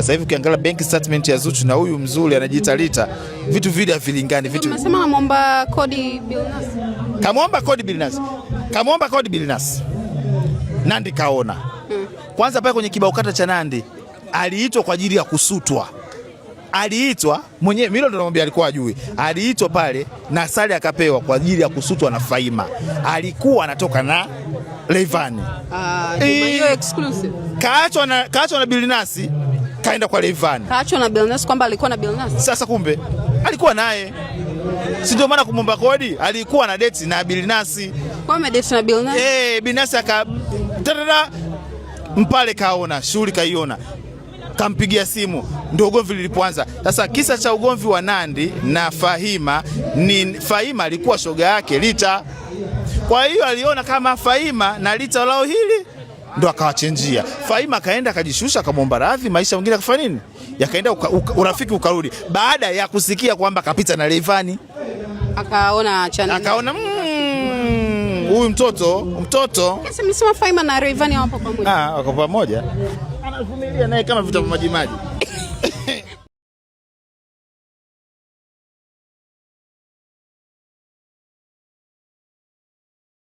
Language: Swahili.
Sasa hivi ukiangalia bank statement ya Zuchu na huyu mzuri anajiita Rita, vitu vile havilingani. Unasema anaomba kodi Billnass. Kamuomba kodi Billnass. Nandy kaona. Kwanza pale kwenye kibao kata cha Nandy aliitwa kwa ajili ya kusutwa. Aliitwa mwenyewe, mimi ndo namwambia, alikuwa ajui. Aliitwa pale na sare akapewa kwa ajili ya kusutwa na Faima. Alikuwa anatoka na Rayvanny. Hiyo exclusive. Kaachwa na Billnass, kaenda kwa Rayvanny. Kaachwa na Billnass kwamba alikuwa na Billnass. Sasa kumbe alikuwa naye. Si ndio maana kumomba kodi, alikuwa na date na Billnass. Kwa amedate na Billnass? Billnass mpale kaona, shughuli kaiona. Kampigia simu, ndio ugomvi lilipoanza. Sasa kisa cha ugomvi wa Nandy na Faima ni Faima alikuwa shoga yake Rita. Kwa hiyo aliona kama Faima na Rita lao hili ndo akawachenjia. Faima kaenda akajishusha, akamwomba radhi, maisha mengine akafanya nini? Yakaenda urafiki ukarudi baada ya kusikia kwamba kapita na Rayvanny. Akaona huyu mtoto. Sasa msema Faima na Rayvanny wapo pamoja. Wako pamoja. Anavumilia naye kama vita vya maji.